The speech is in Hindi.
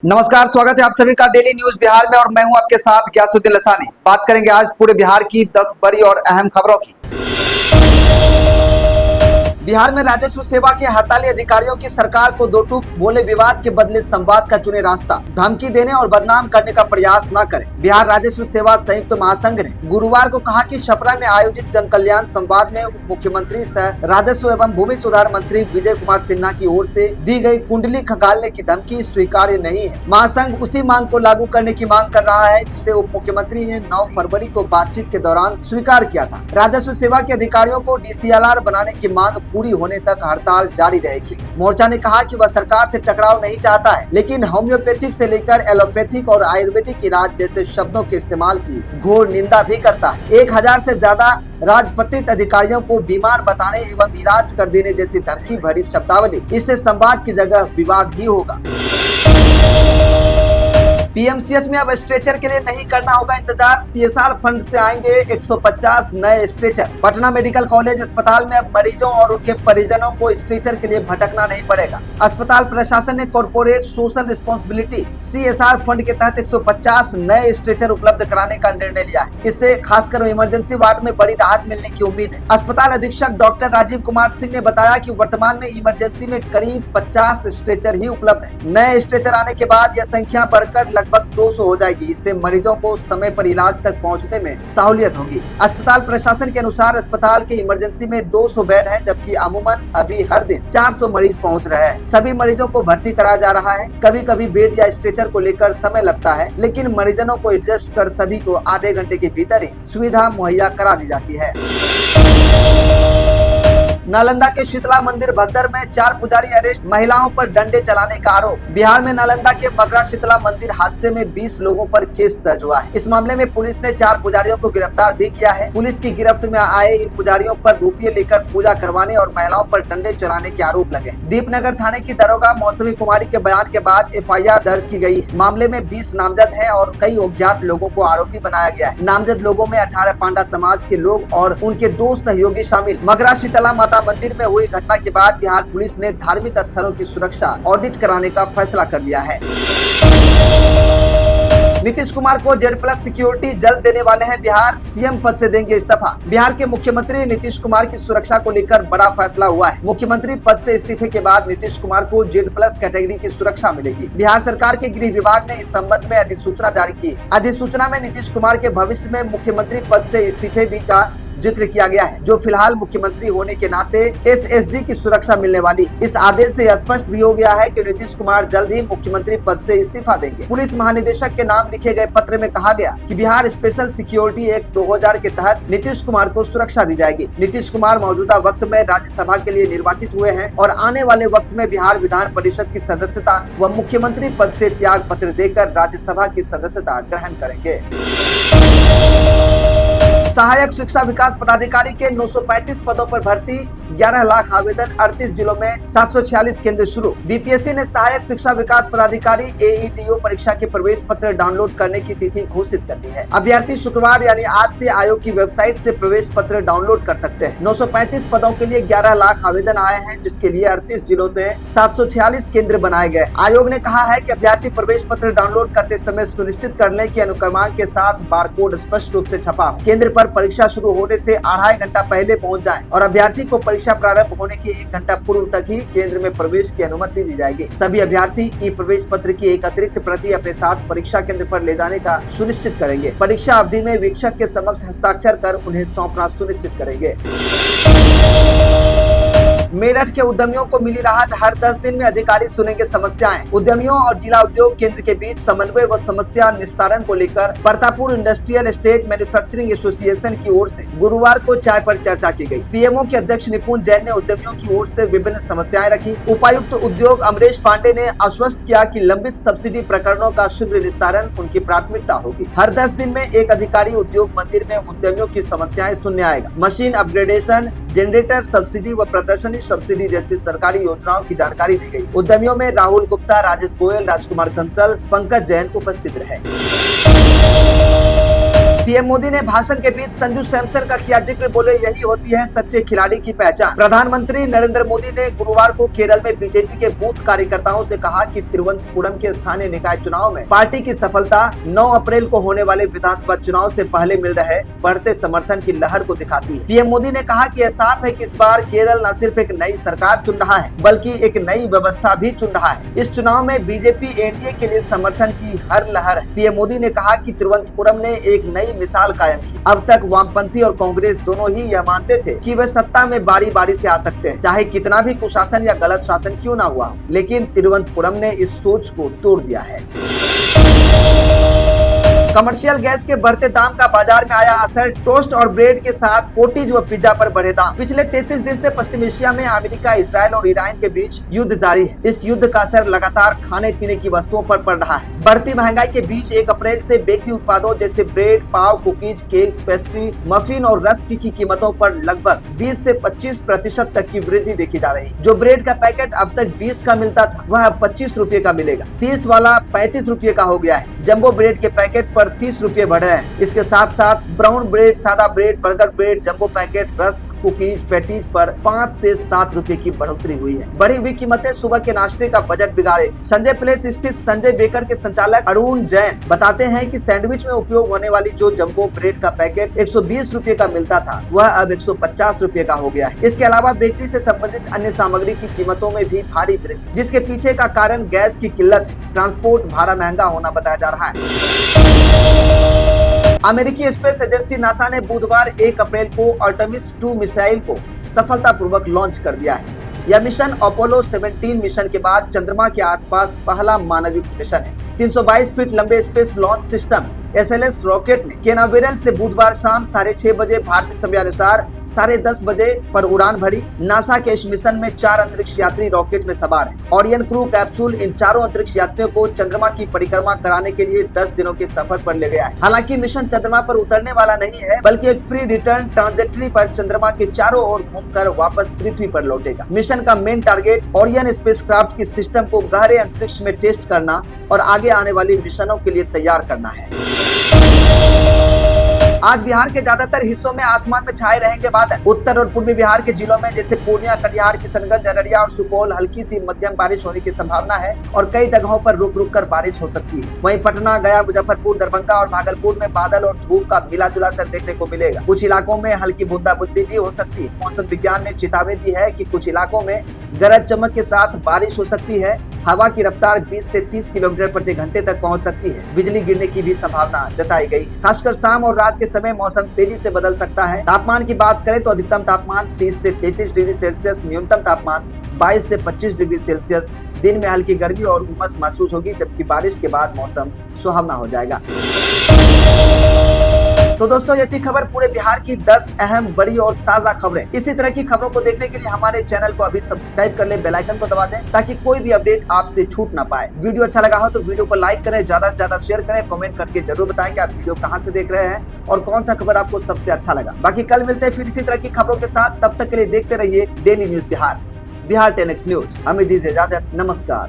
नमस्कार, स्वागत है आप सभी का डेली न्यूज बिहार में और मैं हूं आपके साथ ग्यासुद्दीन लसानी। बात करेंगे आज पूरे बिहार की 10 बड़ी और अहम खबरों की। बिहार में राजस्व सेवा के हड़ताली अधिकारियों की सरकार को दो टूक बोले, विवाद के बदले संवाद का चुने रास्ता। धमकी देने और बदनाम करने का प्रयास न करें। बिहार राजस्व सेवा संयुक्त महासंघ ने गुरुवार को कहा कि छपरा में आयोजित जन कल्याण संवाद में उप मुख्यमंत्री सह राजस्व एवं भूमि सुधार मंत्री विजय कुमार सिन्हा की ओर से दी गई कुंडली खंगालने की धमकी स्वीकार्य नहीं है। महासंघ उसी मांग को लागू करने की मांग कर रहा है जिसे उप मुख्यमंत्री ने 9 फरवरी को बातचीत के दौरान स्वीकार किया था। राजस्व सेवा के अधिकारियों को DCLR बनाने की मांग पूरी होने तक हड़ताल जारी रहेगी। मोर्चा ने कहा कि वह सरकार से टकराव नहीं चाहता है, लेकिन होम्योपैथिक से लेकर एलोपैथिक और आयुर्वेदिक इलाज जैसे शब्दों के इस्तेमाल की घोर निंदा भी करता है। 1000 से ज्यादा राजपत्रित अधिकारियों को बीमार बताने एवं इलाज कर देने जैसी धमकी भरी शब्दावली, इससे संवाद की जगह विवाद ही होगा। PMCH में अब स्ट्रेचर के लिए नहीं करना होगा इंतजार। CSR फंड से आएंगे 150 नए स्ट्रेचर। पटना मेडिकल कॉलेज अस्पताल में अब मरीजों और उनके परिजनों को स्ट्रेचर के लिए भटकना नहीं पड़ेगा। अस्पताल प्रशासन ने corporate social responsibility CSR fund के तहत 150 नए स्ट्रेचर उपलब्ध कराने का निर्णय लिया है। इससे खासकर इमरजेंसी वार्ड में बड़ी राहत मिलने की उम्मीद है। अस्पताल अधीक्षक डॉक्टर राजीव कुमार सिंह ने बताया कि वर्तमान में इमरजेंसी में करीब 50 स्ट्रेचर ही उपलब्ध है। नए स्ट्रेचर आने के बाद यह संख्या बढ़कर लगभग 200 हो जाएगी। इससे मरीजों को समय पर इलाज तक पहुंचने में सहूलियत होगी। अस्पताल प्रशासन के अनुसार अस्पताल के इमरजेंसी में 200 बेड है, जबकि अमूमन अभी हर दिन 400 मरीज पहुंच रहे हैं। सभी मरीजों को भर्ती कराया जा रहा है। कभी कभी बेड या स्ट्रेचर को लेकर समय लगता है, लेकिन मरीजों को एडजस्ट कर सभी को आधे घंटे के भीतर ही सुविधा मुहैया करा दी जाती है। नालंदा के शीतला मंदिर भगदड़ में 4 पुजारी अरेस्ट, महिलाओं पर डंडे चलाने का आरोप। बिहार में नालंदा के मगरा शीतला मंदिर हादसे में 20 लोगों पर केस दर्ज हुआ है। इस मामले में पुलिस ने 4 पुजारियों को गिरफ्तार भी किया है। पुलिस की गिरफ्त में आए इन पुजारियों पर रुपये लेकर पूजा करवाने और महिलाओं पर डंडे चलाने के आरोप लगे। दीपनगर थाने की दरोगा मौसमी कुमारी के बयान के बाद FIR दर्ज की गई है। मामले में 20 नामजद है और कई अज्ञात लोगों को आरोपी बनाया गया है। नामजद लोगों में 18 पांडा समाज के लोग और उनके 2 सहयोगी शामिल। मगरा शीतला माता मंदिर में हुई घटना के बाद बिहार पुलिस ने धार्मिक स्थलों की सुरक्षा ऑडिट कराने का फैसला कर लिया है। नीतीश कुमार को Z+ सिक्योरिटी जल्द देने वाले हैं। बिहार CM पद से देंगे इस्तीफा। बिहार के मुख्यमंत्री नीतीश कुमार की सुरक्षा को लेकर बड़ा फैसला हुआ है। मुख्यमंत्री पद से इस्तीफे के बाद नीतीश कुमार को Z+ कैटेगरी की सुरक्षा मिलेगी। बिहार सरकार के गृह विभाग ने इस संबंध में अधिसूचना जारी की है। अधिसूचना में नीतीश कुमार के भविष्य में मुख्यमंत्री पद से इस्तीफे भी का जिक्र किया गया है, जो फिलहाल मुख्यमंत्री होने के नाते SSG की सुरक्षा मिलने वाली है। इस आदेश से स्पष्ट भी हो गया है कि नीतीश कुमार जल्द ही मुख्यमंत्री पद से इस्तीफा देंगे। पुलिस महानिदेशक के नाम लिखे गए पत्र में कहा गया कि बिहार स्पेशल सिक्योरिटी एक्ट 2000 के तहत नीतीश कुमार को सुरक्षा दी जाएगी। नीतीश कुमार मौजूदा वक्त में राज्यसभा के लिए निर्वाचित हुए हैं और आने वाले वक्त में बिहार विधान परिषद की सदस्यता व मुख्यमंत्री पद से त्याग पत्र देकर राज्यसभा की सदस्यता ग्रहण करेंगे। सहायक शिक्षा विकास पदाधिकारी के 935 पदों पर भर्ती, 11 लाख आवेदन, 38 जिलों में 746 केंद्र शुरू। BPSC ने सहायक शिक्षा विकास पदाधिकारी AETO परीक्षा के प्रवेश पत्र डाउनलोड करने की तिथि घोषित कर दी है। अभ्यर्थी शुक्रवार यानी आज से आयोग की वेबसाइट से प्रवेश पत्र डाउनलोड कर सकते हैं। 935 पदों के लिए 11 लाख आवेदन आए हैं, जिसके लिए 38 जिलों में 746 केंद्र बनाए गए। आयोग ने कहा है कि अभ्यर्थी प्रवेश पत्र डाउनलोड करते समय सुनिश्चित कर लें कि अनुक्रमांक के साथ बारकोड स्पष्ट रूप से छपा हो। केंद्र पर परीक्षा शुरू होने से 2.5 घंटा पहले पहुंच जाएं और अभ्यर्थी को परीक्षा प्रारंभ होने के 1 घंटा पूर्व तक ही केंद्र में प्रवेश की अनुमति दी जाएगी। सभी अभ्यर्थी ई प्रवेश पत्र की एक अतिरिक्त प्रति अपने साथ परीक्षा केंद्र पर ले जाने का सुनिश्चित करेंगे। परीक्षा अवधि में वीक्षक के समक्ष हस्ताक्षर कर उन्हें सौंपना सुनिश्चित करेंगे। मेरठ के उद्यमियों को मिली राहत, हर 10 दिन में अधिकारी सुनेंगे समस्याएं। उद्यमियों और जिला उद्योग केंद्र के बीच समन्वय व समस्या निस्तारण को लेकर Partapur industrial estate manufacturing association की ओर से गुरुवार को चाय पर चर्चा की गई। PMO के अध्यक्ष निपुण जैन ने उद्यमियों की ओर से विभिन्न समस्याएं रखी। उपायुक्त उद्योग अमरेश पांडे ने आश्वस्त किया कि लंबित सब्सिडी प्रकरणों का शीघ्र निस्तारण उनकी प्राथमिकता होगी। हर 10 दिन में एक अधिकारी उद्योग मंदिर में उद्यमियों की समस्याएं सुनने आएगा। मशीन अपग्रेडेशन, जनरेटर सब्सिडी व प्रदर्शनी सब्सिडी जैसी सरकारी योजनाओं की जानकारी दी गई। उद्यमियों में राहुल गुप्ता, राजेश गोयल, राजकुमार कंसल, पंकज जैन उपस्थित रहे। पीएम मोदी ने भाषण के बीच संजू सैमसन का किया जिक्र, बोले यही होती है सच्चे खिलाड़ी की पहचान। प्रधानमंत्री नरेंद्र मोदी ने गुरुवार को केरल में बीजेपी के बूथ कार्यकर्ताओं से कहा कि तिरुवनंतपुरम के स्थानीय निकाय चुनाव में पार्टी की सफलता 9 अप्रैल को होने वाले विधानसभा चुनाव से पहले मिल रहे बढ़ते समर्थन की लहर को दिखाती है। पीएम मोदी ने कहा कि यह साफ है कि इस बार केरल न सिर्फ एक नई सरकार चुन रहा है बल्कि एक नई व्यवस्था भी चुन रहा है। इस चुनाव में बीजेपी एनडीए के लिए समर्थन की हर लहर है। पीएम मोदी ने कहा कि तिरुवनंतपुरम ने एक नई मिसाल कायम की। अब तक वामपंथी और कांग्रेस दोनों ही यह मानते थे कि वे सत्ता में बारी बारी से आ सकते हैं, चाहे कितना भी कुशासन या गलत शासन क्यों ना हुआ, लेकिन तिरुवनंतपुरम ने इस सोच को तोड़ दिया है। कमर्शियल गैस के बढ़ते दाम का बाजार में आया असर, टोस्ट और ब्रेड के साथ पोटीज व पिज्जा पर बढ़े दाम। पिछले 33 दिन से पश्चिम एशिया में अमेरिका, इजराइल और ईरान के बीच युद्ध जारी है। इस युद्ध का असर लगातार खाने पीने की वस्तुओं पर पड़ रहा है। बढ़ती महंगाई के बीच 1 अप्रैल से बेकरी उत्पादों जैसे ब्रेड, पाव, कुकीज, केक, पेस्ट्री, मफिन और रस्क की कीमतों पर लगभग 20 से 25% तक की वृद्धि देखी जा रही है। जो ब्रेड का पैकेट अब तक 20 का मिलता था वह अब 25 रुपए का मिलेगा। 30 वाला 35 रुपए का हो गया है। जंबो ब्रेड के पैकेट पर 30 रुपए बढ़े हैं। इसके साथ साथ ब्राउन ब्रेड, सादा bread, burger bread, jumbo packet, rusk, cookies, patties पर 5 से 7 रुपए की बढ़ोतरी हुई है। बढ़ी हुई कीमतें सुबह के नाश्ते का बजट बिगाड़े। संजय प्लेस स्थित संजय बेकर के संचालक अरुण जैन बताते हैं कि सैंडविच में उपयोग होने वाली जो जंबो ब्रेड का पैकेट 120 रुपए का मिलता था वह अब 150 रुपए का हो गया है। इसके अलावा बेकरी से संबंधित अन्य सामग्री की कीमतों में भी भारी वृद्धि, जिसके पीछे का कारण गैस की किल्लत है। ट्रांसपोर्ट भाड़ा महंगा होना बताया जा रहा है। अमेरिकी स्पेस एजेंसी नासा ने बुधवार 1 अप्रैल को आर्टेमिस 2 मिसाइल को सफलतापूर्वक लॉन्च कर दिया है। यह मिशन अपोलो 17 मिशन के बाद चंद्रमा के आसपास पहला मानवयुक्त मिशन है। 322 फीट लंबे space launch system SLS rocket ने केनावेरल से बुधवार शाम 6:30 बजे भारतीय समय अनुसार 10:30 बजे पर उड़ान भरी। नासा के इस मिशन में 4 अंतरिक्ष यात्री रॉकेट में सवार हैं। ओरियन क्रू कैप्सूल इन चारों अंतरिक्ष यात्रियों को चंद्रमा की परिक्रमा कराने के लिए 10 दिनों के सफर पर ले गया है। हालांकि मिशन चंद्रमा पर उतरने वाला नहीं है बल्कि एक फ्री रिटर्न ट्रांजेक्टरी पर चंद्रमा के चारों ओर घूमकर वापस पृथ्वी पर लौटेगा। मिशन का मेन टारगेट ओरियन स्पेसक्राफ्ट की सिस्टम को गहरे अंतरिक्ष में टेस्ट करना और आगे आने वाली मिशनों के लिए तैयार करना है। आज बिहार के ज्यादातर हिस्सों में आसमान में छाए रहेंगे बादल। उत्तर और पूर्वी बिहार के जिलों में जैसे पूर्णिया, कटिहार, किशनगंज, अररिया और सुपौल हल्की सी मध्यम बारिश होने की संभावना है और कई जगहों पर रुक रुक कर बारिश हो सकती है। वहीं पटना, गया, मुजफ्फरपुर, दरभंगा और भागलपुर में बादल और धूप का मिला जुला असर देखने को मिलेगा। कुछ इलाकों में हल्की बूंदाबांदी भी हो सकती है। मौसम विज्ञान ने चेतावनी दी है कि कुछ इलाकों में गरज चमक के साथ बारिश हो सकती है। हवा की रफ्तार 20 से 30 किलोमीटर प्रति घंटे तक पहुंच सकती है। बिजली गिरने की भी संभावना जताई गई है। खासकर शाम और रात के समय मौसम तेजी से बदल सकता है। तापमान की बात करें तो अधिकतम तापमान 30 से 33 डिग्री सेल्सियस, न्यूनतम तापमान 22 से 25 डिग्री सेल्सियस। दिन में हल्की गर्मी और उमस महसूस होगी, जबकि बारिश के बाद मौसम सुहावना हो जाएगा। तो दोस्तों, ये थी खबर पूरे बिहार की 10 अहम, बड़ी और ताजा खबरें। इसी तरह की खबरों को देखने के लिए हमारे चैनल को अभी सब्सक्राइब कर लें, बेल आइकन को दबा दें ताकि कोई भी अपडेट आपसे छूट ना पाए। वीडियो अच्छा लगा हो तो वीडियो को लाइक करें, ज्यादा से ज्यादा शेयर करें, कमेंट करके जरूर बताएं कि आप वीडियो कहां से देख रहे हैं और कौन सा खबर आपको सबसे अच्छा लगा। बाकी कल मिलते हैं फिर इसी तरह की खबरों के साथ। तब तक के लिए देखते रहिए daily news Bihar, Bihar 10X news. हमें दीजिए इजाजत, नमस्कार।